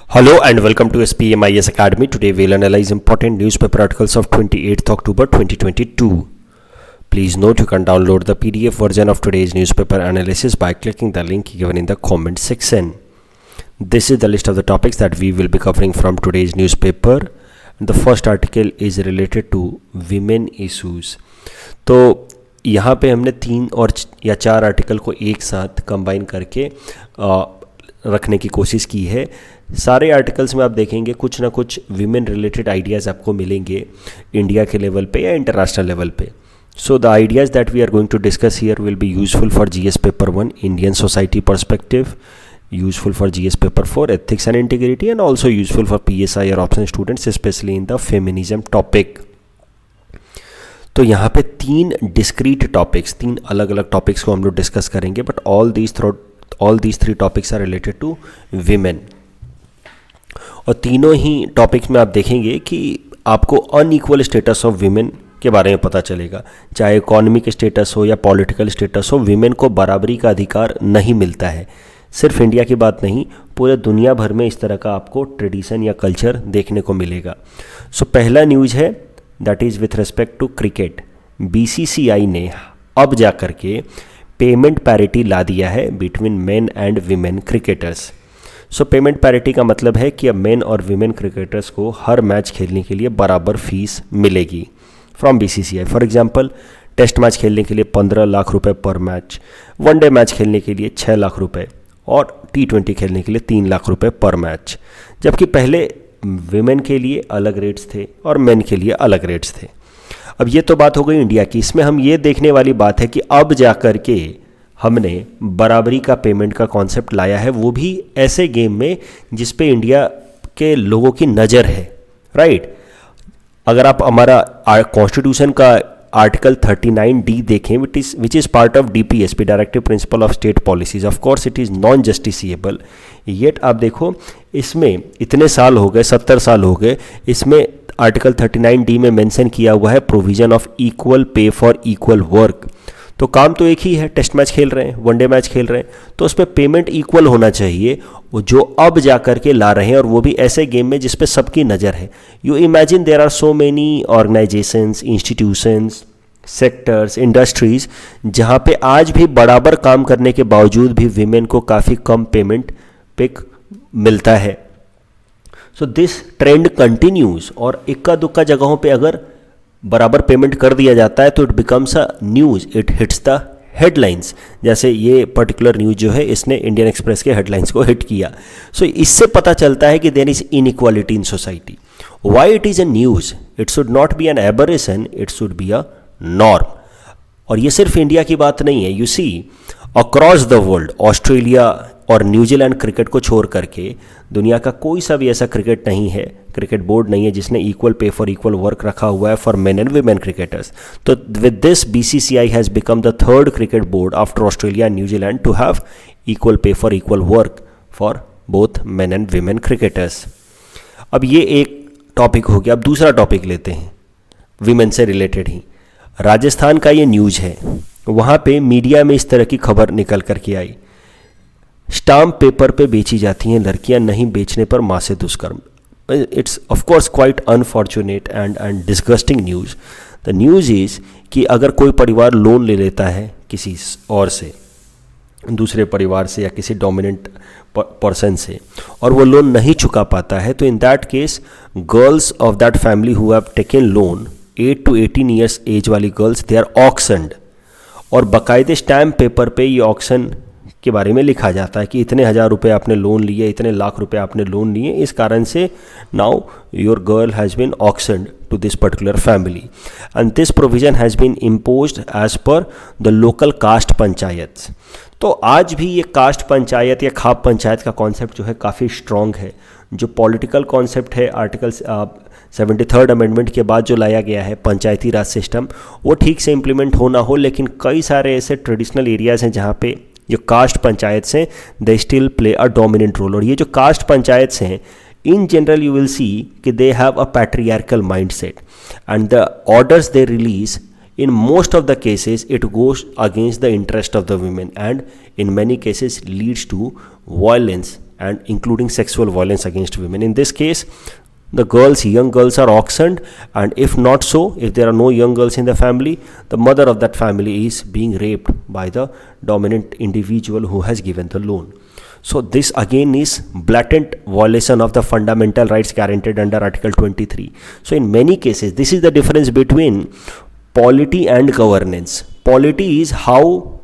Hello and welcome to SPMIS Academy. Today we'll analyze important newspaper articles of 28th October 2022. Please note you can download the PDF version of today's newspaper analysis by clicking the link given in the comment section. This is the list of the topics that we will be covering from today's newspaper. The first article is related to women issues. तो यहाँ पे हमने 3 और या 4 article को एक साथ combine करके रखने की कोशिश की है. सारे आर्टिकल्स में आप देखेंगे कुछ ना कुछ विमेन रिलेटेड आइडियाज़ आपको मिलेंगे इंडिया के लेवल पे या इंटरनेशनल लेवल पे. So the ideas that we are going to discuss here will be useful for GS paper 1 Indian society perspective, useful for GS paper 4 ethics and integrity, and also useful for PSI or option students especially in the feminism topic. तो यहाँ पे 3 discrete topics, 3 अलग अलग topics को हम लोग discuss करेंगे, but all these 3 topics are related to women. और तीनों ही टॉपिक्स में आप देखेंगे कि आपको अनइक्वल स्टेटस ऑफ वीमेन के बारे में पता चलेगा. चाहे इकोनॉमिक स्टेटस हो या पॉलिटिकल स्टेटस हो, वीमेन को बराबरी का अधिकार नहीं मिलता है. सिर्फ इंडिया की बात नहीं, पूरे दुनिया भर में इस तरह का आपको ट्रेडिशन या कल्चर देखने को मिलेगा. सो पहला न्यूज़ है that is with respect to cricket. BCCI ने अब जा कर के पेमेंट पैरिटी ला दिया है between main and women cricketers. So payment parity का मतलब है कि अब मेन और वीमेन क्रिकेटर्स को हर मैच खेलने के लिए बराबर फीस मिलेगी from BCCI. For example, test match खेलने के लिए 15 लाख रुपए पर मैच, वनडे मैच खेलने के लिए 6 लाख रुपए और T20 खेलने के लिए 3 लाख रुपए पर मैच. जबकि पहले विमेन के लिए अलग रेट्स थे और मेन के लिए अलग रेट्स थे. अब ये तो बात हो गई इंडिया की. इसमें हम ये देखने वाली बात है कि अब जा कर के हमने बराबरी का पेमेंट का कॉन्सेप्ट लाया है, वो भी ऐसे गेम में जिस पे इंडिया के लोगों की नज़र है, राइट. अगर आप हमारा कॉन्स्टिट्यूशन का आर्टिकल 39D देखें, which is part of DPSP, directive principle of state policies, of course it is non justiciable. Yet आप देखो इसमें इतने साल हो गए, 70 साल हो गए, इसमें आर्टिकल 39D में मेंशन किया हुआ है provision of equal pay for equal work. तो काम तो एक ही है, टेस्ट मैच खेल रहे हैं, वनडे मैच खेल रहे हैं, तो उस पर पेमेंट इक्वल होना चाहिए, जो अब जा कर के ला रहे हैं, और वो भी ऐसे गेम में जिस पे सबकी नज़र है. You imagine there are so many organisations, institutions, sectors, industries जहाँ पे आज भी बराबर काम करने के बावजूद भी विमेन को काफ़ी कम पेमेंट पिक मिलता है. सो दिस ट्रेंड कंटिन्यूज़, और इक्का दुक्का जगहों पे अगर बराबर पेमेंट कर दिया जाता है तो it becomes a news, it hits the headlines. जैसे ये पर्टिकुलर न्यूज़ जो है, इसने इंडियन एक्सप्रेस के हेडलाइंस को हिट किया. सो इससे पता चलता है कि there is inequality in society. Why it is a news? It should not be an aberration, it should be a norm. और ये सिर्फ इंडिया की बात नहीं है. You see across the world, Australia और न्यूजीलैंड क्रिकेट को छोड़ करके दुनिया का कोई सा भी ऐसा क्रिकेट नहीं है, क्रिकेट बोर्ड नहीं है जिसने equal pay for equal work रखा हुआ है for men and women cricketers. तो with this BCCI has become the third cricket board after Australia and New Zealand to have equal pay for equal work for both men and women cricketers. अब ये एक topic हो गया. अब दूसरा topic लेते हैं वीमेन से रिलेटेड ही. राजस्थान का ये न्यूज़ है, वहाँ पे मीडिया में इस तरह की खबर निकल करके आई. स्टाम्प पेपर पे बेची जाती हैं लड़कियां, नहीं बेचने पर माँ से दुष्कर्म. It's of course quite unfortunate and disgusting news. The news is कि अगर कोई परिवार लोन ले लेता है किसी और से, दूसरे परिवार से या किसी डोमिनेंट पर्सन से, और वो लोन नहीं चुका पाता है, तो in that case girls of that family who have taken loan, 8 to 18 years age वाली गर्ल्स, दे आर ऑक्शन्ड. और बाकायदे स्टैम्प पेपर पे ये ऑक्शन के बारे में लिखा जाता है कि इतने हज़ार रुपये आपने लोन लिए, इतने लाख रुपए आपने लोन लिए, इस कारण से now your girl has been auctioned to this particular family. And this provision has been imposed as per the local caste panchayat. तो आज भी ये कास्ट पंचायत या खाप पंचायत का कॉन्सेप्ट जो है काफ़ी स्ट्रॉन्ग है. जो पॉलिटिकल कॉन्सेप्ट है आर्टिकल 73rd अमेंडमेंट के बाद जो लाया गया है पंचायती राज सिस्टम, वो ठीक से इम्प्लीमेंट हो ना हो, लेकिन कई सारे ऐसे ट्रेडिशनल एरियाज़ हैं जहाँ पे जो कास्ट पंचायत हैं they still play a dominant role. और ये जो कास्ट पंचायत हैं, in general you will see कि they have a patriarchal mind set, and the orders they release in most of the cases it goes against the interest of the women and in many cases leads to violence and including sexual violence against women. In this case, the girls, young girls are auctioned, and if not so, if there are no young girls in the family, the mother of that family is being raped by the dominant individual who has given the loan. So this again is blatant violation of the fundamental rights guaranteed under Article 23. So in many cases, this is the difference between polity and governance. Polity is how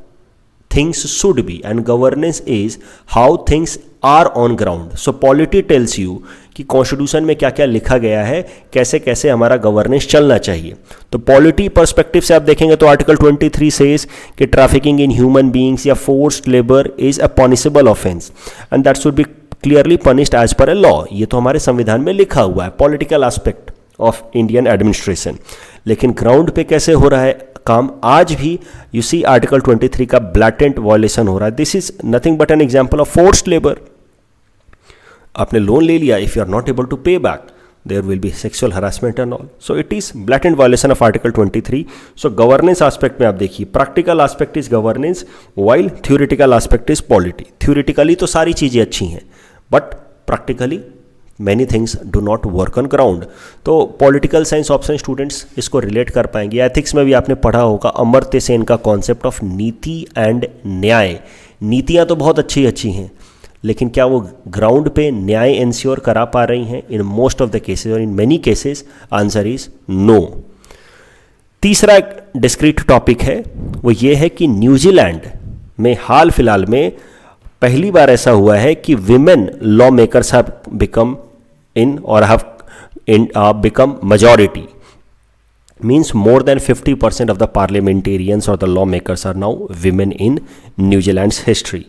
things should be and governance is how things are on ground. So polity tells you कि constitution में क्या क्या लिखा गया है, कैसे कैसे हमारा गवर्नेंस चलना चाहिए. तो पॉलिटी पर्सपेक्टिव से आप देखेंगे तो आर्टिकल 23 सेज कि ट्रैफिकिंग इन ह्यूमन बीइंग्स या forced labour is a punishable offence and that should be clearly punished as per a law. ये तो हमारे संविधान में लिखा हुआ है, political aspect of Indian administration. लेकिन ग्राउंड पे कैसे हो रहा है काम, आज भी यू सी आर्टिकल 23 का ब्लैटेंट वायलेशन हो रहा है. This is nothing but an example of forced labour. आपने लोन ले लिया, if you are not able to pay back, there will be sexual harassment and all. So it is blatant violation of article 23. So governance aspect में आप देखिए, practical aspect is governance while theoretical aspect is polity. Theoretically तो सारी चीज़ें अच्छी हैं, but practically many things do not work on ground. तो political science option students इसको रिलेट कर पाएंगे. एथिक्स में भी आपने पढ़ा होगा अमर्त्य सेन का कॉन्सेप्ट ऑफ नीति एंड न्याय. नीतियाँ तो बहुत अच्छी अच्छी हैं, लेकिन क्या वो ग्राउंड पे न्याय इंश्योर करा पा रही हैं? In most of the cases और in many cases answer is no. तीसरा एक डिस्क्रीट टॉपिक है, वो ये है कि न्यूजीलैंड में हाल फिलहाल में पहली बार ऐसा हुआ है कि women lawmakers have become in और have become majority. Means more than 50% of the parliamentarians or the lawmakers are now women in New Zealand's history.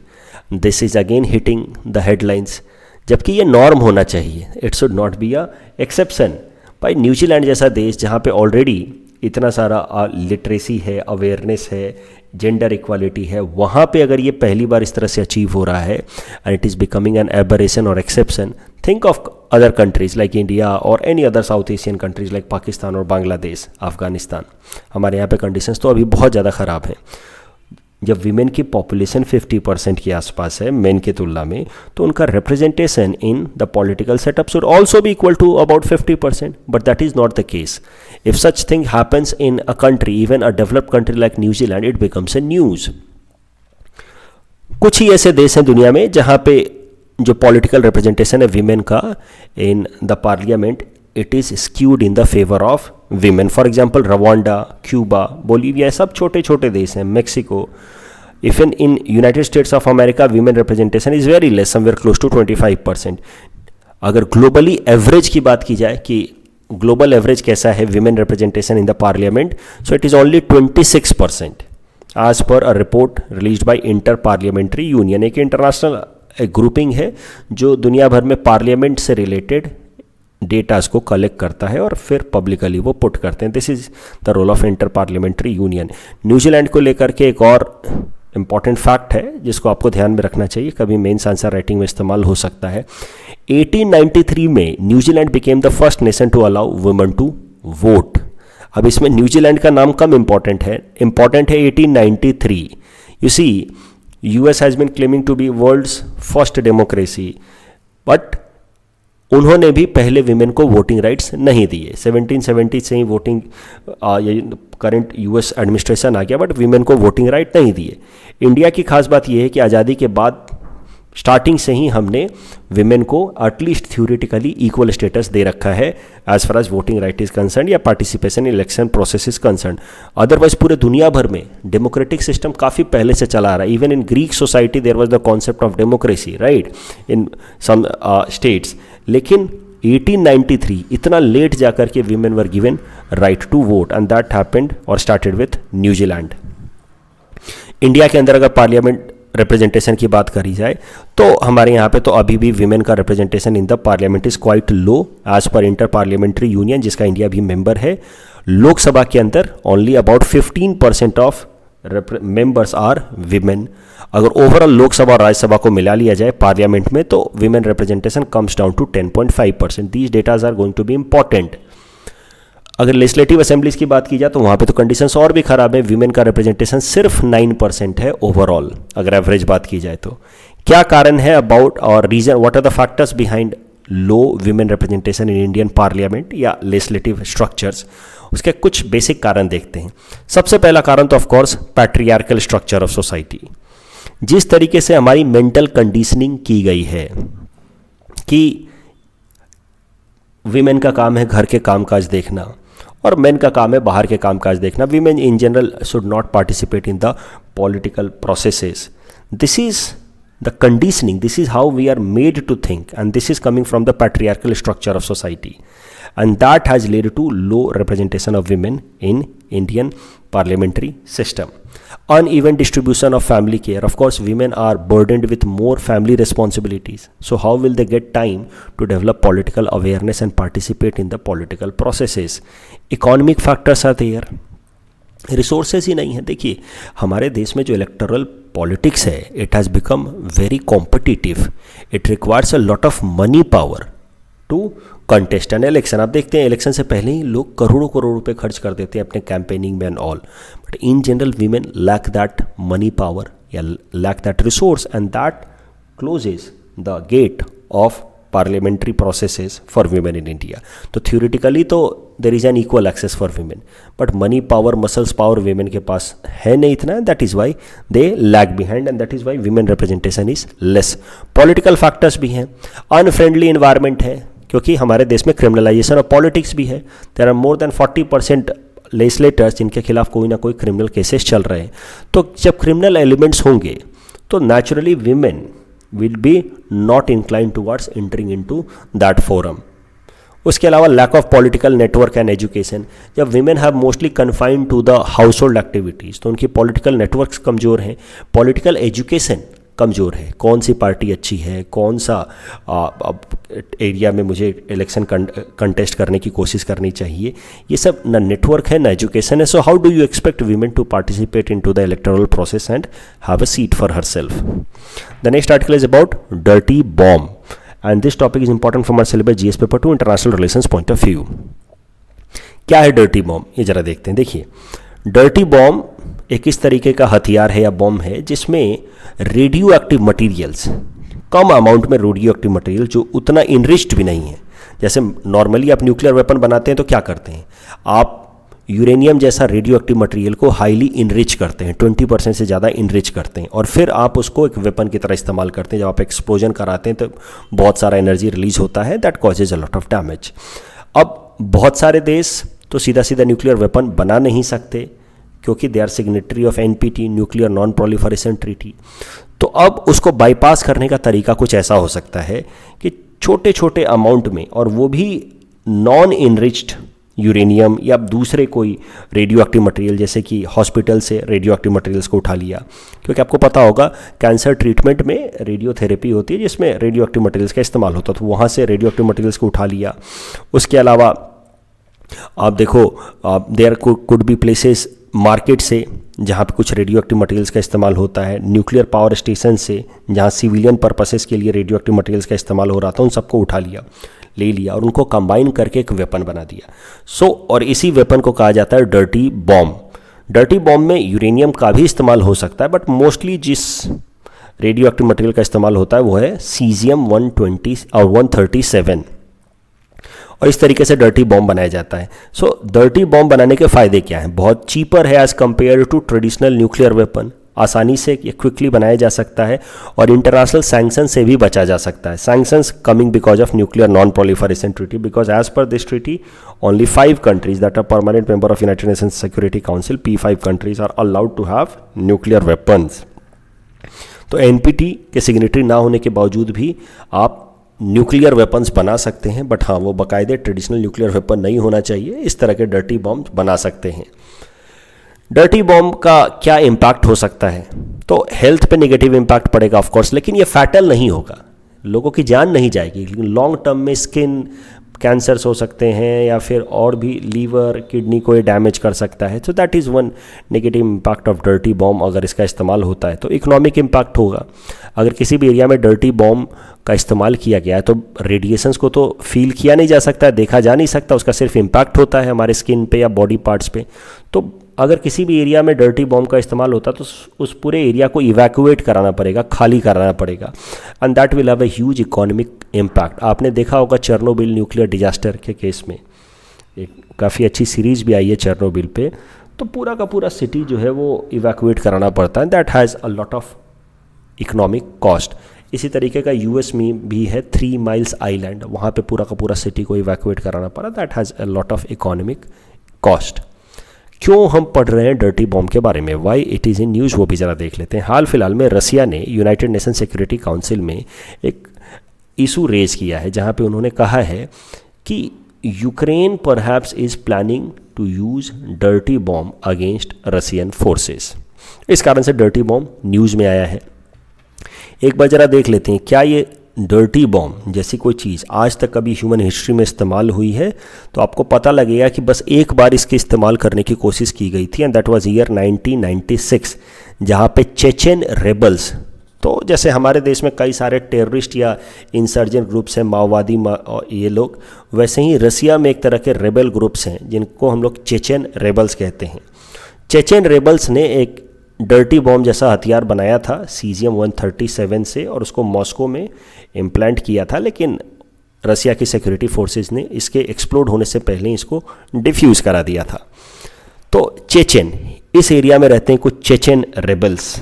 This is again hitting the headlines. जबकि ये norm होना चाहिए, it should not be a exception. भाई New Zealand जैसा देश जहाँ पे already इतना सारा लिटरेसी है, अवेयरनेस है, जेंडर इक्वालिटी है, वहाँ पे अगर ये पहली बार इस तरह से अचीव हो रहा है and it is becoming an aberration और exception, think of other countries like India और any other South Asian countries like Pakistan और बांग्लादेश, अफगानिस्तान. हमारे यहाँ पे कंडीशंस तो अभी बहुत ज़्यादा ख़राब हैं. जब वीमेन की पॉपुलेशन 50% के आसपास है मेन के तुलना में, तो उनका representation in the political setup should also be equal to about 50%, but that is not the case. If such thing happens in a country, even a developed country like New Zealand, it becomes a news. कुछ ही ऐसे देश हैं दुनिया में जहाँ पे जो पॉलिटिकल रिप्रेजेंटेशन है वीमेन का in the parliament, it is skewed in the favour of women. For example Rwanda, Cuba, Bolivia, सब छोटे छोटे देश हैं, Mexico. Even in United States of America women representation is very less, somewhere close to 25%. अगर globally average की बात की जाए कि ग्लोबल एवरेज कैसा है women representation in the parliament, so it is only 26% आज पर a report released by inter parliamentary union. एक इंटरनेशनल ग्रुपिंग है जो दुनिया भर में पार्लियामेंट से रिलेटेड डेटास को कलेक्ट करता है और फिर पब्लिकली वो पुट करते हैं. This is the role of inter parliamentary union. New Zealand को लेकर के एक और इम्पॉर्टेंट फैक्ट है जिसको आपको ध्यान में रखना चाहिए, कभी मेंस आंसर राइटिंग में इस्तेमाल हो सकता है. 1893 में New Zealand became the first nation to allow women to vote. अब इसमें न्यूजीलैंड का नाम कम इम्पॉर्टेंट है 1893. You see US has been claiming to be world's first democracy, but उन्होंने भी पहले विमेन को वोटिंग राइट्स नहीं दिए. 1770 से ही वोटिंग करंट US एडमिनिस्ट्रेशन आ गया, बट विमेन को वोटिंग राइट नहीं दिए. इंडिया की खास बात यह है कि आज़ादी के बाद स्टार्टिंग से ही हमने विमेन को एटलीस्ट थ्योरेटिकली इक्वल स्टेटस दे रखा है as far as voting right is concern या participation in election process is concern. Otherwise पूरे दुनिया भर में डेमोक्रेटिक सिस्टम काफ़ी पहले से चला आ रहा है. Even in Greek society there was the concept of democracy right in some states. लेकिन 1893 इतना लेट जाकर के women were given right to vote and that happened और स्टार्टेड विथ न्यूजीलैंड. इंडिया के अंदर अगर पार्लियामेंट रिप्रेजेंटेशन की बात करी जाए तो हमारे यहाँ पे तो अभी भी विमेन का representation in the parliament is quite low as per inter parliamentary union जिसका इंडिया भी मेंबर है. लोकसभा के अंदर only about 15% of members are women. अगर ओवरऑल लोकसभा और राज्यसभा को मिला लिया जाए पार्लियामेंट में तो women representation comes down to 10.5%. These datas are going to be important. अगर लेजिस्लेटिव असेंबलीज की बात की जाए तो वहाँ पे तो कंडीशंस और भी ख़राब है. विमेन का रिप्रेजेंटेशन सिर्फ 9% है ओवरऑल अगर एवरेज बात की जाए तो. क्या कारण है अबाउट और reason, what are the factors behind low women representation in Indian parliament या लेजिस्लेटिव स्ट्रक्चर्स, उसके कुछ बेसिक कारण देखते हैं। सबसे पहला कारण तो of course patriarchal structure of society. जिस तरीके से हमारी मेंटल कंडीशनिंग की गई है कि विमेन का काम है घर के कामकाज देखना और मेन का काम है बाहर के कामकाज देखना। Women in general should not participate in the political processes. This is the conditioning, this is how we are made to think, and this is coming from the patriarchal structure of society, and that has led to low representation of women in Indian parliamentary system. Uneven distribution of family care, of course women are burdened with more family responsibilities, so how will they get time to develop political awareness and participate in the political processes? Economic factors are there, resources ही नहीं है। देखिए हमारे देश में जो electoral politics है, it has become very competitive, it requires a lot of money power to contest an election. आप देखते हैं इलेक्शन से पहले ही लोग करोड़ों करोड़ रुपए खर्च कर देते हैं अपने कैंपेनिंग में and all, but in general women lack that money power या lack that resource, and that closes the gate of parliamentary processes for women in India. तो थ्योरेटिकली तो there is an equal access for women, but money power, muscles power women के पास है नहीं इतना, that is why they lag behind, and that is why women representation is less. Political factors भी हैं, unfriendly environment है क्योंकि हमारे देश में क्रिमिनलाइजेशन ऑफ पॉलिटिक्स भी है। There are more than 40% legislators जिनके खिलाफ कोई ना कोई क्रिमिनल केसेस चल रहे हैं। तो जब क्रिमिनल एलिमेंट्स होंगे तो naturally women will be not inclined towards entering into that forum. उसके अलावा lack of political network and education, जब women have mostly confined to the household activities तो उनकी political networks कमज़ोर हैं, political education कमज़ोर है, कौन सी पार्टी अच्छी है, कौन सा एरिया में मुझे इलेक्शन कंटेस्ट करने की कोशिश करनी चाहिए, ये सब ना नेटवर्क है ना एजुकेशन है। So how do you expect women to participate in to the electoral process and have a seat for herself? The next article is about dirty bomb, and this topic is important from our syllabus GS paper 2 international relations point of view. क्या है dirty bomb, ये जरा देखते हैं। देखिए dirty bomb एक इस तरीके का हथियार है या बॉम्ब है जिसमें रेडियो एक्टिव मटीरियल्स, कम अमाउंट में रेडियो एक्टिव मटीरियल जो उतना इनरिच्ड भी नहीं है। जैसे नॉर्मली आप न्यूक्लियर वेपन बनाते हैं तो क्या करते हैं, आप यूरेनियम जैसा रेडियो एक्टिव मटीरियल को हाईली इनरिच करते हैं, 20% से ज़्यादा इनरिच करते हैं, और फिर आप उसको एक वेपन की तरह इस्तेमाल करते हैं। जब आप एक्सप्लोजन कराते हैं तो बहुत सारा एनर्जी रिलीज होता है, that causes a lot of damage. अब बहुत सारे देश तो सीधा सीधा न्यूक्लियर वेपन बना नहीं सकते क्योंकि they are signatory of NPT, nuclear non proliferation treaty. तो अब उसको बाईपास करने का तरीका कुछ ऐसा हो सकता है कि छोटे छोटे अमाउंट में, और वो भी नॉन इनरिच्ड यूरेनियम या दूसरे कोई रेडियो एक्टिव मटेरियल, जैसे कि हॉस्पिटल से रेडियो एक्टिव मटेरियल्स को उठा लिया, क्योंकि आपको पता होगा कैंसर ट्रीटमेंट में रेडियोथेरेपी होती है जिसमें रेडियो एक्टिव मटेरियल्स का इस्तेमाल होता है, तो वहाँ से रेडियो एक्टिव मटेरियल्स को उठा लिया। उसके अलावा आप देखो there could be places market से जहाँ पे कुछ रेडियो एक्टिव मटेरियल्स का इस्तेमाल होता है, न्यूक्लियर पावर स्टेशन से जहाँ सिविलियन पर्पसेस के लिए रेडियो एक्टिव मटेरियल्स का इस्तेमाल हो रहा था, उन सबको उठा लिया, ले लिया और उनको कंबाइन करके एक वेपन बना दिया। और इसी वेपन को कहा जाता है डर्टी बॉम्ब। डर्टी बॉम्ब में यूरेनियम का भी इस्तेमाल हो सकता है, बट मोस्टली जिस रेडियो एक्टिव मटेरियल का इस्तेमाल होता है वो है सीजियम 120 और 137, और इस तरीके से डर्टी बॉम्ब बनाया जाता है। सो डर्टी बॉम्ब बनाने के फ़ायदे क्या हैं? बहुत चीपर है as compared to traditional nuclear weapon, आसानी से ये क्विकली बनाया जा सकता है, और इंटरनेशनल सैंक्शन से भी बचा जा सकता है। Sanctions coming because of nuclear non proliferation treaty, because as per this treaty only 5 countries that are permanent member of United Nations Security Council, P5 countries are allowed to have nuclear weapons. तो NPT के signatory ना होने के बावजूद भी आप nuclear weapons बना सकते हैं, बट हाँ वो बाकायदे ट्रेडिशनल न्यूक्लियर वेपन नहीं होना चाहिए। इस तरह के डर्टी बॉम्ब बना सकते हैं। डर्टी बॉम्ब का क्या इम्पैक्ट हो सकता है? तो हेल्थ पे नेगेटिव इम्पैक्ट पड़ेगा ऑफ कोर्स, लेकिन ये फैटल नहीं होगा, लोगों की जान नहीं जाएगी, लेकिन लॉन्ग टर्म में स्किन कैंसर्स हो सकते हैं या फिर और भी लीवर किडनी को ये डैमेज कर सकता है। तो that is one negative impact of dirty bomb अगर इसका इस्तेमाल होता है। तो इकोनॉमिक इम्पैक्ट होगा, अगर किसी भी एरिया में डर्टी बॉम्ब का इस्तेमाल किया गया है तो रेडिएशंस को तो फील किया नहीं जा सकता, देखा जा नहीं सकता, उसका सिर्फ इम्पैक्ट होता है हमारे स्किन पे या बॉडी पार्ट्स पे। तो अगर किसी भी एरिया में डर्टी बॉम्ब का इस्तेमाल होता तो उस पूरे एरिया को इवैक्यूएट कराना पड़ेगा, खाली कराना पड़ेगा, and that will have a huge economic impact. आपने देखा होगा चेर्नोबिल न्यूक्लियर डिजास्टर के केस में, एक काफ़ी अच्छी सीरीज भी आई है चेर्नोबिल पे, तो पूरा का पूरा सिटी जो है वो इवैक्यूएट कराना पड़ता है, that has a lot of economic cost. इसी तरीके का यूएस में भी है 3 माइल्स आइलैंड, वहाँ पे पूरा का पूरा सिटी को इवैक्यूएट कराना पड़ा, that has a lot of economic cost. क्यों हम पढ़ रहे हैं डर्टी बॉम्ब के बारे में, why it is in news, वो भी ज़रा देख लेते हैं। हाल फिलहाल में रसिया ने यूनाइटेड नेशन सिक्योरिटी काउंसिल में एक इशू रेज किया है जहाँ पे उन्होंने कहा है कि Ukraine perhaps is planning to use dirty bomb against Russian forces. इस कारण से डर्टी बॉम्ब न्यूज़ में आया है। एक बार ज़रा देख लेते हैं, क्या ये डर्टी बॉम्ब जैसी कोई चीज़ आज तक कभी ह्यूमन हिस्ट्री में इस्तेमाल हुई है? तो आपको पता लगेगा कि बस एक बार इसके इस्तेमाल करने की कोशिश की गई थी, एंड दैट वाज ईयर 1996, जहाँ पे चेचेन रेबल्स, तो जैसे हमारे देश में कई सारे टेररिस्ट या इंसर्जेंट ग्रुप्स हैं, माओवादी ये लोग, वैसे ही रसिया में एक तरह के रेबल ग्रुप्स हैं जिनको हम लोग चेचेन रेबल्स कहते हैं। चेचेन रेबल्स ने एक डर्टी बॉम्ब जैसा हथियार बनाया था सीजियम 137 से, और उसको मॉस्को में इम्प्लांट किया था, लेकिन रसिया की सिक्योरिटी फोर्सेस ने इसके एक्सप्लोड होने से पहले इसको डिफ्यूज़ करा दिया था। तो चेचेन, इस एरिया में रहते हैं कुछ Chechen rebels,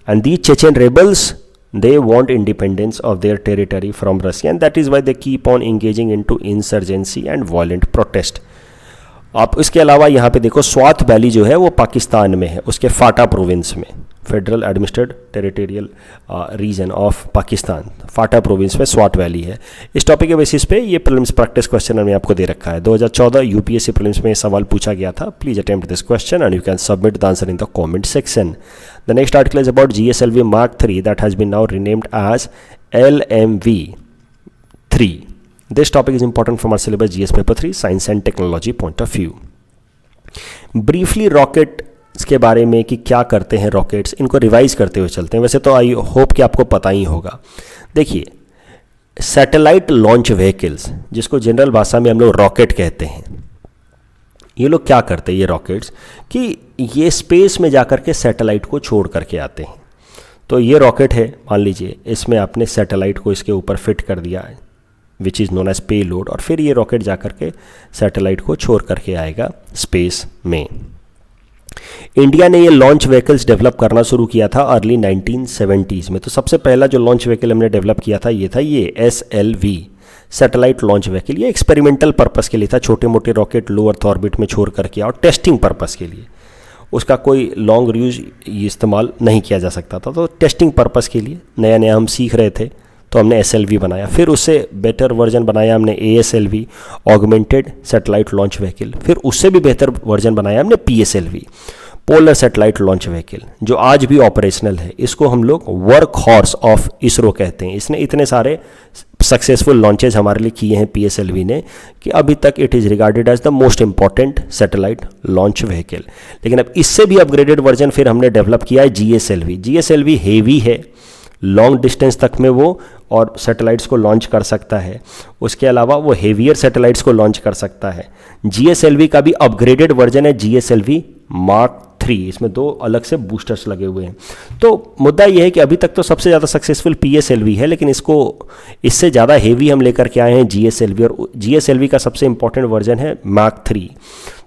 and the Chechen rebels they want independence of their territory from Russia, and that is why they keep on engaging into insurgency and violent protest. आप इसके अलावा यहाँ पे देखो स्वात वैली जो है वो पाकिस्तान में है, उसके फाटा प्रोविंस में, federal administered territorial reason of Pakistan, Phata province में स्वात वैली है। इस टॉपिक के बेसिस पे ये प्रीलिम्स प्रैक्टिस क्वेश्चन हमने आपको दे रखा है। 2014 यूपीएससी प्रीलिम्स में सवाल पूछा गया था। Please attempt this question and you can submit the answer in the comment section. The next article is about GSLV Mark III that has been now renamed as LMV3. This topic is important from our syllabus GS paper 3 science and technology point of view. Briefly rocket के बारे में कि क्या करते हैं rockets, इनको revise करते हुए चलते हैं। वैसे तो आई होप कि आपको पता ही होगा। देखिए, सैटेलाइट लॉन्च व्हीकल्स, जिसको जनरल भाषा में हम लोग रॉकेट कहते हैं, ये लोग क्या करते हैं, ये रॉकेट्स, कि ये स्पेस में जाकर के सैटेलाइट को छोड़ करके आते हैं। तो ये रॉकेट है, मान लीजिए इसमें आपने सैटेलाइट को इसके ऊपर फिट कर दिया है, विच इज़ नोन एज पे लोड, और फिर ये रॉकेट जा कर के सैटेलाइट को छोड़ करके आएगा स्पेस में। इंडिया ने ये लॉन्च व्हीकल्स डेवलप करना शुरू किया था अर्ली 1970s में। तो सबसे पहला जो लॉन्च व्हीकल हमने डेवलप किया था ये था ये SLV, सैटेलाइट लॉन्च व्हीकल। ये एक्सपेरिमेंटल पर्पस के लिए था, छोटे मोटे रॉकेट लो अर्थ ऑर्बिट में छोड़ करके, और टेस्टिंग पर्पस के लिए, उसका कोई लॉन्ग यूज इस्तेमाल नहीं किया जा सकता था। तो टेस्टिंग पर्पस के लिए नया नया हम सीख रहे थे, तो हमने SLV बनाया। फिर उससे बेटर वर्जन बनाया हमने ASLV, augmented satellite launch vehicle. फिर उससे भी बेहतर वर्जन बनाया हमने PSLV, polar satellite launch vehicle, जो आज भी ऑपरेशनल है। इसको हम लोग वर्क हॉर्स ऑफ इसरो कहते हैं। इसने इतने सारे सक्सेसफुल लॉन्चेज हमारे लिए किए हैं PSLV ने, कि अभी तक it is regarded as the most important satellite launch vehicle. लेकिन अब इससे भी अपग्रेडेड वर्जन फिर हमने डेवलप किया है GSLV। GSLV हेवी है, लॉन्ग डिस्टेंस तक में वो और सैटेलाइट्स को लॉन्च कर सकता है। उसके अलावा वो हेवियर सैटेलाइट्स को लॉन्च कर सकता है। GSLV का भी अपग्रेडेड वर्जन है GSLV Mark III, इसमें 2 अलग से बूस्टर्स लगे हुए हैं। तो मुद्दा ये है कि अभी तक तो सबसे ज़्यादा सक्सेसफुल PSLV है, लेकिन इससे ज़्यादा हेवी हम लेकर के आए हैं GSLV, और GSLV का सबसे इंपॉर्टेंट वर्जन है Mark III।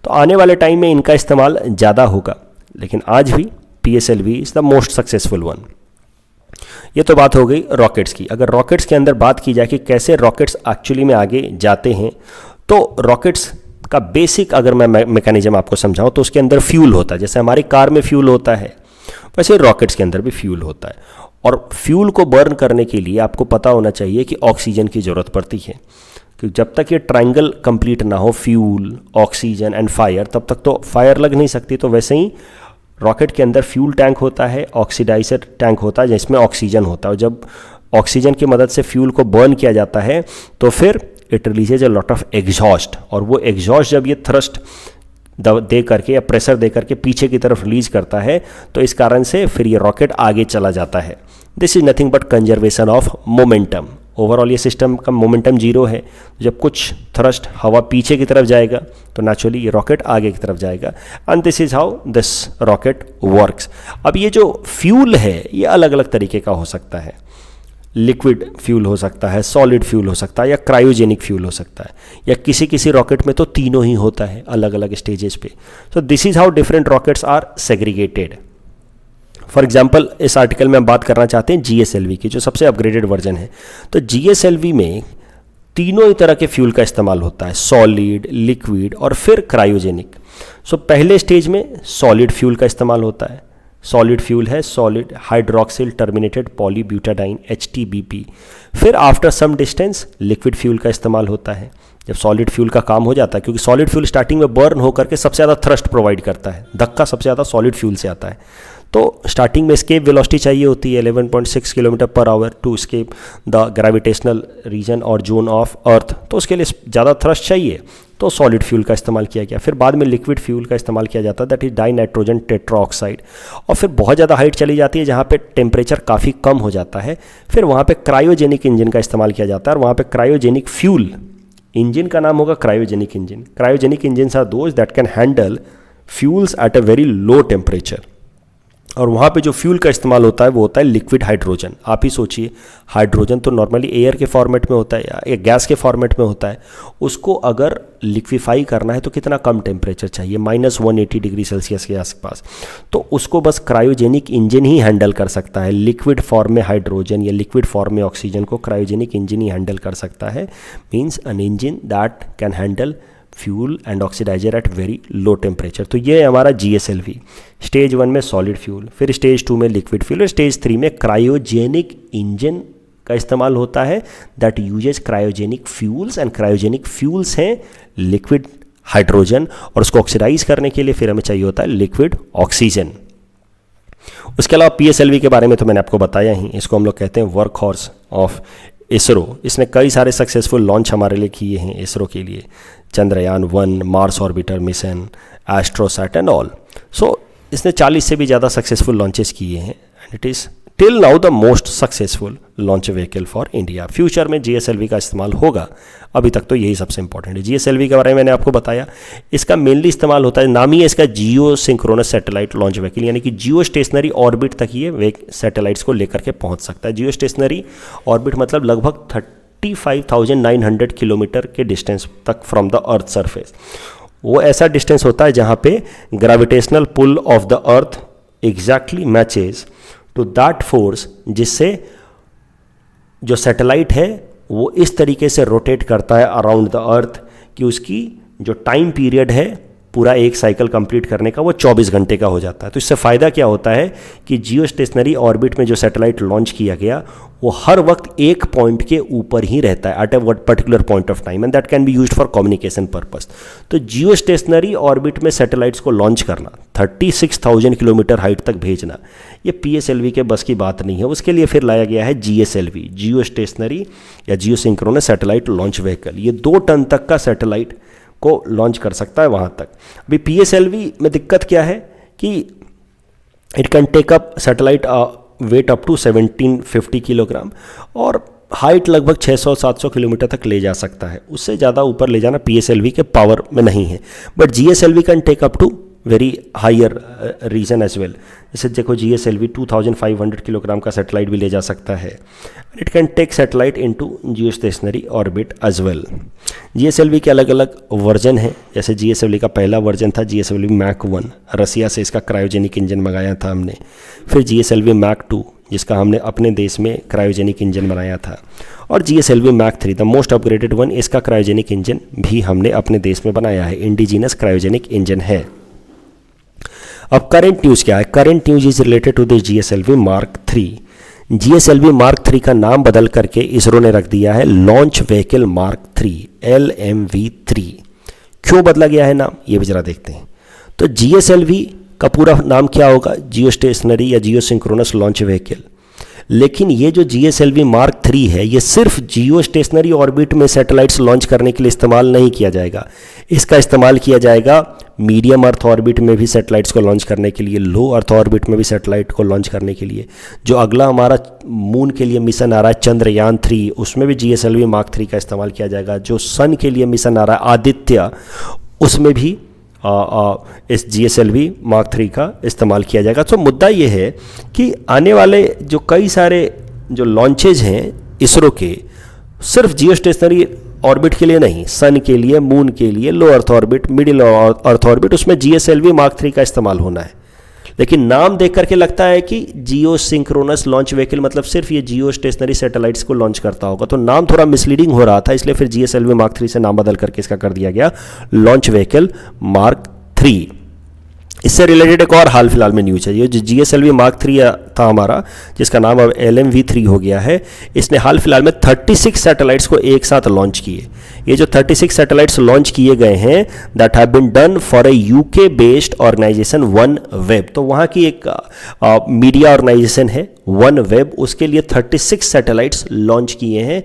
तो आने वाले टाइम में इनका इस्तेमाल ज़्यादा होगा, लेकिन आज भी PSLV is the most successful one. ये तो बात हो गई रॉकेट्स की। अगर रॉकेट्स के अंदर बात की जाए कि कैसे रॉकेट्स एक्चुअली में आगे जाते हैं, तो रॉकेट्स का बेसिक अगर मैं मैकेनिज्म आपको समझाऊं तो उसके अंदर फ्यूल होता है। जैसे हमारी कार में फ्यूल होता है, वैसे रॉकेट्स के अंदर भी फ्यूल होता है। और फ्यूल को बर्न करने के लिए आपको पता होना चाहिए कि ऑक्सीजन की ज़रूरत पड़ती है, क्योंकि जब तक ये ट्रायंगल कंप्लीट ना हो, फ्यूल, ऑक्सीजन एंड फायर, तब तक तो फायर लग नहीं सकती। तो वैसे ही रॉकेट के अंदर फ्यूल टैंक होता है, ऑक्सीडाइजर टैंक होता है जिसमें ऑक्सीजन होता है। और जब ऑक्सीजन की मदद से फ्यूल को बर्न किया जाता है तो फिर it releases a lot of exhaust, और वो एग्जॉस्ट जब ये थ्रस्ट दे करके या प्रेशर दे करके पीछे की तरफ रिलीज करता है, तो इस कारण से फिर ये रॉकेट आगे चला जाता है। This is nothing but conservation of momentum. Overall ये सिस्टम का मोमेंटम जीरो है, जब कुछ थ्रस्ट हवा पीछे की तरफ जाएगा तो नेचुरली ये रॉकेट आगे की तरफ जाएगा, and this is how this rocket works. अब ये जो फ्यूल है ये अलग अलग तरीके का हो सकता है, लिक्विड फ्यूल हो सकता है, सॉलिड फ्यूल हो सकता है, या क्रायोजेनिक फ्यूल हो सकता है, या किसी किसी रॉकेट में तो तीनों ही होता है अलग अलग स्टेजेस पे। So this is how different rockets are segregated. For example इस आर्टिकल में हम बात करना चाहते हैं GSLV की, जो सबसे अपग्रेडेड वर्जन है। तो GSLV में तीनों ही तरह के फ्यूल का इस्तेमाल होता है, सॉलिड, लिक्विड और फिर क्रायोजेनिक। सो पहले स्टेज में सॉलिड फ्यूल का इस्तेमाल होता है। सॉलिड फ्यूल है solid hydroxyl terminated polybutadiene HTBP। फिर after some distance liquid fuel का इस्तेमाल होता है, जब सॉलिड फ्यूल का काम हो जाता है, क्योंकि सॉलिड फ्यूल स्टार्टिंग में बर्न होकर के सबसे ज़्यादा थ्रस्ट प्रोवाइड करता है, धक्का सबसे ज़्यादा सॉलिड फ्यूल से आता है। तो स्टार्टिंग में एस्केप वेलोसिटी चाहिए होती है 11.6 kilometre per hour to escape the gravitational region और जोन ऑफ अर्थ, तो उसके लिए ज़्यादा थ्रस्ट चाहिए, तो सॉलिड फ्यूल का इस्तेमाल किया गया। फिर बाद में लिक्विड फ्यूल का इस्तेमाल किया जाता है, that is die nitrogen tetroxide. और फिर बहुत ज़्यादा हाइट चली जाती है जहाँ पे टेम्परेचर काफ़ी कम हो जाता है, फिर वहाँ पे क्रायोजेनिक इंजन का इस्तेमाल किया जाता है, और वहाँ पे क्रायोजेनिक फ्यूल इंजन का नाम होगा cryogenic engine. Cryogenic engine are those that can handle fuels at a very low temperature. और वहाँ पे जो फ्यूल का इस्तेमाल होता है वो होता है लिक्विड हाइड्रोजन। आप ही सोचिए, हाइड्रोजन तो नॉर्मली एयर के फॉर्मेट में होता है या गैस के फॉर्मेट में होता है, उसको अगर लिक्विफाई करना है तो कितना कम टेम्परेचर चाहिए, -180 डिग्री सेल्सियस के आसपास। तो उसको बस क्रायोजेनिक इंजन ही हैंडल कर सकता है। लिक्विड फॉर्म में हाइड्रोजन या लिक्विड फॉर्म में ऑक्सीजन को क्रायोजेनिक इंजन ही हैंडल कर सकता है। Means an engine that can handle fuel and oxidiser at very low temperature. तो ये है हमारा GSLV। स्टेज 1 में सॉलिड फ्यूल, फिर स्टेज 2 में लिक्विड फ्यूल, और स्टेज 3 में क्रायोजेनिक इंजन का इस्तेमाल होता है, that uses cryogenic fuels, and cryogenic fuels हैं लिक्विड हाइड्रोजन, और उसको ऑक्सीडाइज करने के लिए फिर हमें चाहिए होता है लिक्विड ऑक्सीजन। उसके अलावा PSLV के बारे में तो मैंने आपको बताया ही, इसको हम लोग कहते हैं वर्क हॉर्स ऑफ इसरो। इसने कई सारे सक्सेसफुल लॉन्च हमारे लिए किए हैं इसरो के लिए, Chandrayaan 1, Mars orbiter mission, AstroSat and all. So इसने 40 से भी ज़्यादा सक्सेसफुल लॉन्चेस किए हैं, and it is till now the most successful launch vehicle for India. Future में GSLV का इस्तेमाल होगा, अभी तक तो यही सबसे इंपॉर्टेंट है। GSLV के बारे में मैंने आपको बताया, इसका मेनली इस्तेमाल होता है, नाम ही है इसका जियो सिंक्रोनस सैटेलाइट लॉन्च व्हीकल, यानी कि जियो स्टेशनरी ऑर्बिट तक ये सैटेलाइट्स को लेकर के पहुंच सकता है। जियो स्टेशनरी ऑर्बिट मतलब लगभग 35,900 किलोमीटर के डिस्टेंस तक फ्रॉम द अर्थ सरफेस। वो ऐसा डिस्टेंस होता है जहाँ पे gravitational pull of the earth exactly matches to that force, जिससे जो सैटेलाइट है वो इस तरीके से रोटेट करता है अराउंड द अर्थ कि उसकी जो टाइम पीरियड है पूरा एक साइकिल कंप्लीट करने का वो 24 घंटे का हो जाता है। तो इससे फ़ायदा क्या होता है कि जियो स्टेशनरी ऑर्बिट में जो सैटेलाइट लॉन्च किया गया वो हर वक्त एक पॉइंट के ऊपर ही रहता है at a particular point of time, and that can be used for communication purpose. तो जियो स्टेशनरी ऑर्बिट में सैटेलाइट्स को लॉन्च करना, 36,000 किलोमीटर हाइट तक भेजना, ये PSLV के बस की बात नहीं है। उसके लिए फिर लाया गया है GSLV, जियो स्टेशनरी या जियो सिंक्रोनस सैटेलाइट लॉन्च व्हीकल। ये 2 टन तक का सैटेलाइट को लॉन्च कर सकता है वहाँ तक। अभी PSLV में दिक्कत क्या है कि it can take up satellite weight up to 1750 kilogram, और हाइट लगभग 600-700 किलोमीटर तक ले जा सकता है। उससे ज़्यादा ऊपर ले जाना PSLV के पावर में नहीं है, but GSLV can take up to very higher region as well. जैसे देखो GSLV 2500 किलोग्राम का सैटेलाइट भी ले जा सकता है। It can take satellite into geostationary orbit as well. GSLV के अलग अलग वर्जन हैं, जैसे GSLV का पहला वर्जन था GSLV Mach 1, रसिया से इसका क्रायोजेनिक इंजन मंगाया था हमने। फिर GSLV Mach 2, जिसका हमने अपने देश में क्रायोजेनिक इंजन बनाया था, और GSLV Mach 3 the most upgraded one, इसका क्रायोजेनिक इंजन भी हमने अपने देश में बनाया है, इंडिजिनस क्रायोजेनिक इंजन है। अब करंट न्यूज़ क्या है? Current news is related to this GSLV Mark 3। GSLV Mark 3 का नाम बदल करके इसरो ने रख दिया है लॉन्च व्हीकल Mark 3, LMV3। क्यों बदला गया है नाम, ये भी जरा देखते हैं। तो GSLV का पूरा नाम क्या होगा? जियो स्टेशनरी या जियो सिंक्रोनस लॉन्च व्हीकल। लेकिन ये जो GSLV Mark 3 है, ये सिर्फ जियो स्टेशनरी ऑर्बिट में सैटेलाइट्स लॉन्च करने के लिए इस्तेमाल नहीं किया जाएगा। इसका इस्तेमाल किया जाएगा मीडियम अर्थ ऑर्बिट में भी सैटेलाइट्स को लॉन्च करने के लिए, लो अर्थ ऑर्बिट में भी सैटेलाइट को लॉन्च करने के लिए। जो अगला हमारा मून के लिए मिशन आ रहा है चंद्रयान 3, उसमें भी GSLV Mark 3 का इस्तेमाल किया जाएगा। जो सन के लिए मिशन आ रहा है आदित्य, उसमें भी इस GSLV Mark 3 का इस्तेमाल किया जाएगा। तो मुद्दा ये है कि आने वाले जो कई सारे जो लॉन्चेज हैं इसरो के, सिर्फ जियो स्टेशनरी ऑर्बिट के लिए नहीं, सन के लिए, मून के लिए, low earth orbit, middle earth orbit, उसमें GSLV Mark 3 का इस्तेमाल होना है। लेकिन नाम देख करके लगता है कि जियो सिंक्रोनस लॉन्च व्हीकल मतलब सिर्फ ये जियो स्टेशनरी सैटेलाइट्स को लॉन्च करता होगा, तो नाम थोड़ा मिसलीडिंग हो रहा था, इसलिए फिर GSLV Mark 3 से नाम बदल करके इसका कर दिया गया लॉन्च व्हीकल Mark 3। इससे रिलेटेड एक और हाल फिलहाल में न्यूज है, ये जो GSLV Mark 3 था हमारा, जिसका नाम अब LMV3 हो गया है, इसने हाल फिलहाल में 36 सैटेलाइट्स को एक साथ लॉन्च किए। ये जो 36 सैटेलाइट्स लॉन्च किए गए हैं, that have been done for a UK based organisation OneWeb। तो वहाँ की एक मीडिया ऑर्गेनाइजेशन है OneWeb, उसके लिए 36 सैटेलाइट्स लॉन्च किए हैं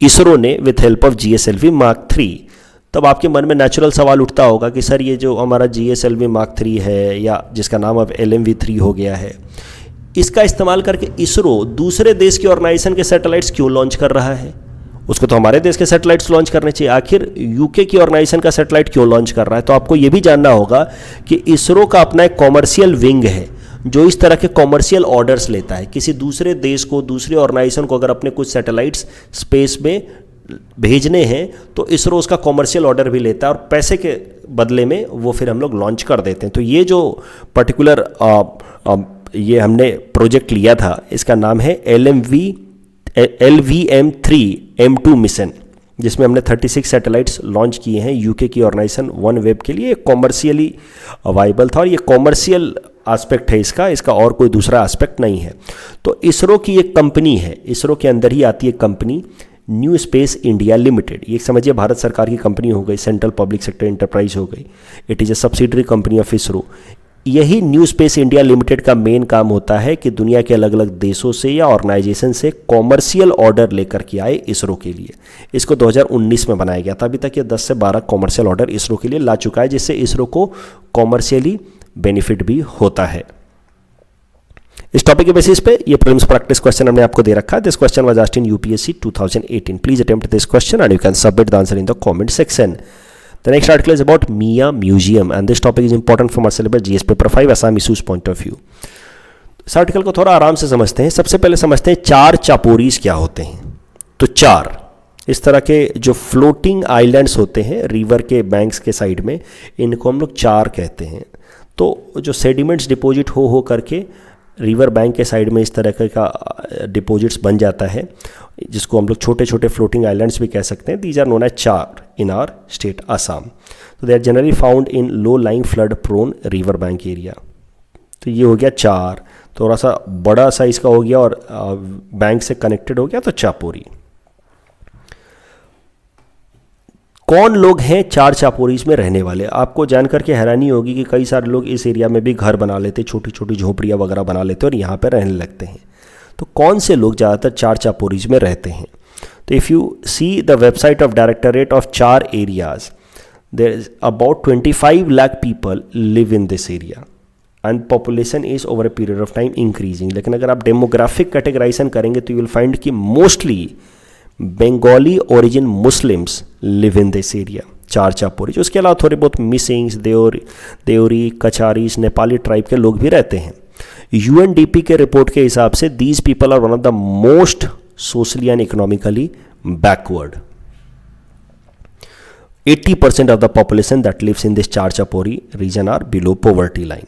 इसरो ने with help of GSLV Mark 3। तब आपके मन में नेचुरल सवाल उठता होगा कि सर ये जो हमारा GSLV Mark 3 है, या जिसका नाम अब LMV3 हो गया है, इसका इस्तेमाल करके इसरो दूसरे देश के ऑर्गेनाइजेशन के सैटेलाइट्स क्यों लॉन्च कर रहा है? उसको तो हमारे देश के सैटेलाइट्स लॉन्च करने चाहिए, आखिर UK की ऑर्गेनाइजेशन का सैटेलाइट क्यों लॉन्च कर रहा है? तो आपको ये भी जानना होगा कि इसरो का अपना एक कॉमर्शियल विंग है जो इस तरह के कॉमर्शियल ऑर्डर्स लेता है। किसी दूसरे देश को, दूसरे ऑर्गेनाइजेशन को अगर अपने कुछ सैटेलाइट्स स्पेस में भेजने हैं तो इसरो उसका कॉमर्शियल ऑर्डर भी लेता है और पैसे के बदले में वो फिर हम लोग लॉन्च कर देते हैं। तो ये जो पर्टिकुलर ये हमने प्रोजेक्ट लिया था, इसका नाम है LVM3 M2 मिशन, जिसमें हमने 36 सैटेलाइट्स लॉन्च किए हैं UK की ऑर्गेनाइजेशन OneWeb के लिए। कॉमर्शियली वाइबल था और ये कॉमर्शियल एस्पेक्ट है इसका और कोई दूसरा एस्पेक्ट नहीं है। तो इसरो की एक कंपनी है, इसरो के अंदर ही आती है company new space India limited. ये समझिए भारत सरकार की कंपनी हो गई, सेंट्रल पब्लिक सेक्टर एंटरप्राइज हो गई। It is a subsidiary company of ISRO. यही न्यू स्पेस इंडिया लिमिटेड का मेन काम होता है कि दुनिया के अलग अलग देशों से या ऑर्गेनाइजेशन से कॉमर्शियल ऑर्डर लेकर के आए इसरो के लिए। इसको 2019 में बनाया गया था। अभी तक ये 10 से 12 कॉमर्शियल ऑर्डर इसरो के लिए ला चुका है, जिससे इसरो को कॉमर्शियली बेनिफिट भी होता है। इस टॉपिक के बेसिस पे ये प्रीलिम्स प्रैक्टिस क्वेश्चन हमने आपको दे रखा है। This question was asked in UPSC 2018। Please attempt this question and you can submit the answer in the comment section. The next article is about Mia Museum and this topic is important from our syllabus GS paper 5 Assam issues point of view। इस article को थोड़ा आराम से समझते हैं। सबसे पहले समझते हैं चार चापोरीज क्या होते हैं। तो चार इस तरह के जो फ्लोटिंग आइलैंड्स होते हैं रिवर के बैंक्स के साइड में, इनको हम लोग चार कहते हैं। तो जो सेडिमेंट्स डिपॉजिट हो करके रिवर बैंक के साइड में इस तरह का डिपॉजिट्स बन जाता है, जिसको हम लोग छोटे छोटे फ्लोटिंग आइलैंड्स भी कह सकते हैं। दीज आर नोन एज चार इन आवर स्टेट आसाम। तो they are generally found in low lying flood prone river bank area. तो ये हो गया चार, थोड़ा सा बड़ा साइज का हो गया और बैंक से कनेक्टेड हो गया, तो चापोरी। कौन लोग हैं चार चापोरीज में रहने वाले? आपको जानकर के हैरानी होगी कि कई सारे लोग इस एरिया में भी घर बना लेते, छोटी छोटी झोपड़ियाँ वगैरह बना लेते और यहाँ पर रहने लगते हैं। तो कौन से लोग ज़्यादातर चार चापोरीज में रहते हैं? तो if you see the website of directorate of Char areas, there is about 25 lakh people live in this area and population is over a period of time increasing. लेकिन अगर आप डेमोग्राफिक कैटेगराइजेशन करेंगे तो यू विल फाइंड कि mostly Bengali origin Muslims live in this area, Char Chaporis. उसके अलावा थोड़े बहुत मिसिंग्स, देवरी, कछारीज, नेपाली ट्राइब के लोग भी रहते हैं। UNDP के रिपोर्ट के हिसाब से these people are one of the most socially and economically backward. 80% of the population that lives in this Char Chapori region are below poverty line.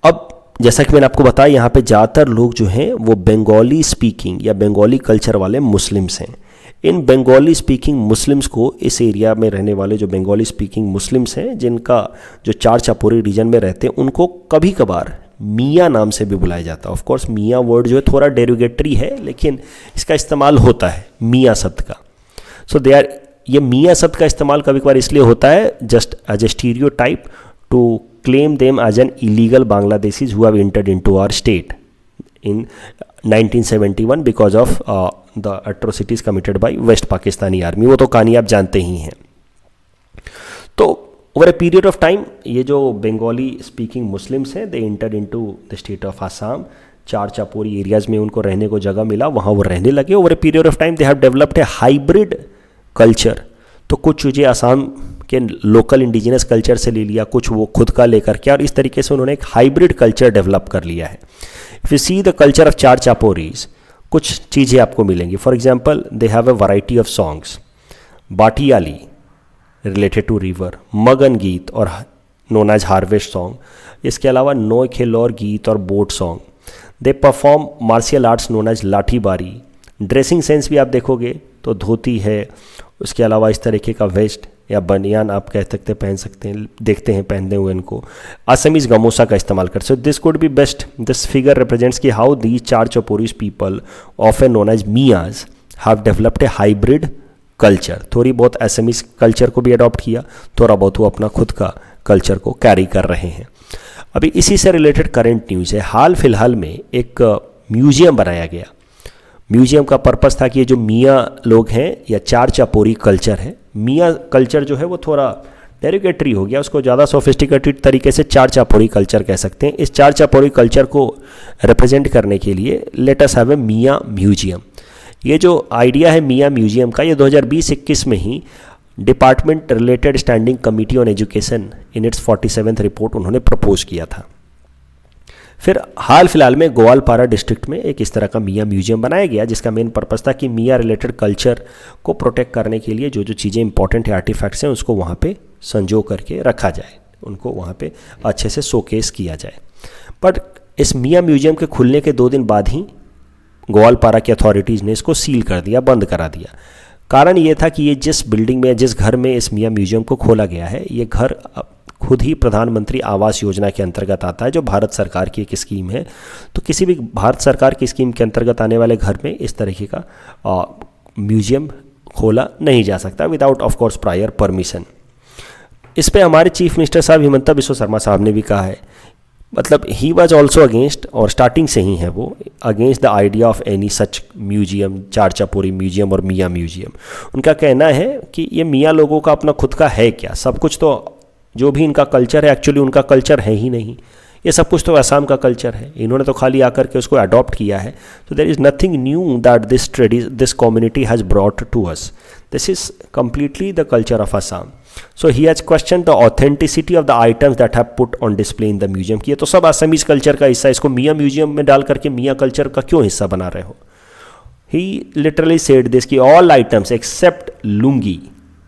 अब जैसा कि मैंने आपको बताया, यहाँ पे ज़्यादातर लोग जो हैं वो बंगाली स्पीकिंग या बंगाली कल्चर वाले मुस्लिम्स हैं। इन बंगाली स्पीकिंग मुस्लिम्स को, इस एरिया में रहने वाले जो बंगाली स्पीकिंग मुस्लिम्स हैं, जिनका जो चार चापोरी रीजन में रहते हैं, उनको कभी कभार मियाँ नाम से भी बुलाया जाता है। ऑफ कोर्स मियाँ वर्ड जो है थोड़ा डेरोगेटरी है, लेकिन इसका इस्तेमाल होता है मियाँ शब्द का। सो दे आर, ये मियाँ शब्द का इस्तेमाल कभी कभार इसलिए होता है just as a stereotype to claim them as an illegal Bangladeshis who have entered into our state. in 1971 because of the atrocities committed by West Pakistani army. वो तो कहानी आप जानते ही हैं. तो over a period of time ये जो बंगाली स्पीकिंग मुस्लिम्स हैं they enter into the state of Assam. Char Chapori areas में उनको रहने को जगह मिला, वहाँ वो रहने लगे. Over a period of time they have developed a hybrid culture. तो कुछ चीज़ें आसाम के लोकल इंडिजिनस कल्चर से ले लिया, कुछ वो खुद का लेकर के, और इस तरीके से उन्होंने एक हाइब्रिड कल्चर डेवलप कर लिया है. If you see the culture of Char Chaporis, कुछ चीज़ें आपको मिलेंगी. For example they have a variety of songs. Bhatiali related to river, मगन गीत और नोन एज हार्वेस्ट सॉन्ग. इसके अलावा नौ खिलौर गीत और boat song. They perform martial arts known as lathibari. Dressing sense भी आप देखोगे तो धोती है, उसके अलावा इस तरीके का वेस्ट या बनियान आप कह सकते पहन सकते हैं, देखते हैं पहनते हुए इनको. असमीज गमोसा का इस्तेमाल कर. So this could be best. This figure represents कि how these Char Chaporis people of a known as Miyas have developed a hybrid culture. थोड़ी बहुत असमीज कल्चर को भी अडॉप्ट किया, थोड़ा बहुत वो अपना खुद का कल्चर को कैरी कर रहे हैं. अभी इसी से रिलेटेड करंट न्यूज़ है. हाल फिलहाल में एक म्यूजियम बनाया गया. म्यूजियम का पर्पस था कि ये जो मियाँ लोग हैं या चार चापोरी कल्चर है, मियाँ कल्चर जो है वो थोड़ा डेरिकेटरी हो गया, उसको ज़्यादा सोफिस्टिकेटेड तरीके से चार चापोरी कल्चर कह सकते हैं. इस चार चापोरी कल्चर को रिप्रेजेंट करने के लिए लेट अस हैव ए मियाँ म्यूजियम. ये जो आइडिया है मियाँ म्यूजियम का, ये 2020-21 में ही department related standing committee on education in its 47th report उन्होंने प्रपोज किया था. फिर हाल फिलहाल में ग्वालपारा डिस्ट्रिक्ट में एक इस तरह का मियाँ म्यूजियम बनाया गया, जिसका मेन पर्पस था कि मियाँ रिलेटेड कल्चर को प्रोटेक्ट करने के लिए जो जो चीज़ें इंपॉर्टेंट है, आर्टिफैक्ट्स हैं, उसको वहाँ पे संजो करके रखा जाए, उनको वहाँ पे अच्छे से शोकेस किया जाए. बट इस मियाँ म्यूजियम के खुलने के 2 दिन बाद ही ग्वालपारा की अथॉरिटीज़ ने इसको सील कर दिया, बंद करा दिया. कारण ये था कि ये जिस बिल्डिंग में, जिस घर में इस मियाँ म्यूजियम को खोला गया है, ये घर खुद ही प्रधानमंत्री आवास योजना के अंतर्गत आता है, जो भारत सरकार की एक स्कीम है. तो किसी भी भारत सरकार की स्कीम के अंतर्गत आने वाले घर में इस तरीके का म्यूजियम खोला नहीं जा सकता without of course prior permission. इस पे हमारे चीफ मिनिस्टर साहब हिमंता बिस्वा शर्मा साहब ने भी कहा है, मतलब ही वॉज ऑल्सो अगेंस्ट, और स्टार्टिंग से ही है वो against the idea of any such museum, चार चापोरी म्यूजियम और मियाँ म्यूजियम. उनका कहना है कि ये मियाँ लोगों का अपना खुद का है क्या, सब कुछ तो जो भी इनका कल्चर है एक्चुअली उनका कल्चर है ही नहीं, ये सब कुछ तो असम का कल्चर है, इन्होंने तो खाली आकर के उसको अडॉप्ट किया है. तो there is nothing new that this community has brought to us. This is completely the culture of Assam. So he has question the authenticity of the items that have put on display in the museum. कि ये तो सब Assamese culture का हिस्सा है, इसको मियाँ museum में डाल करके मियाँ कल्चर का क्यों हिस्सा बना रहे हो. ही लिटरली सेड दिस कि all items except lungi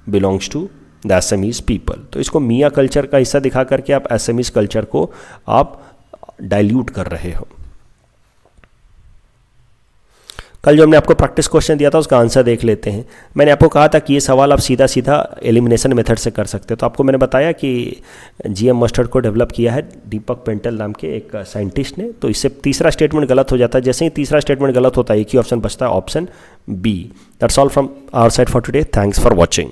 belongs to the Assamese people. तो इसको मियाँ कल्चर का हिस्सा दिखा करके आप असमीज कल्चर को आप डाइल्यूट कर रहे हो. कल जो हमने आपको प्रैक्टिस क्वेश्चन दिया था उसका आंसर देख लेते हैं. मैंने आपको कहा था कि ये सवाल आप सीधा सीधा एलिमिनेशन मेथड से कर सकते हो. तो आपको मैंने बताया कि जीएम मस्टर्ड को डेवलप किया है दीपक पेंटल नाम के एक साइंटिस्ट ने. तो इससे तीसरा स्टेटमेंट गलत हो जाता है. जैसे ही तीसरा स्टेटमेंट गलत होता है एक ही ऑप्शन बचता है, option B. That's all from our side for today. Thanks for watching.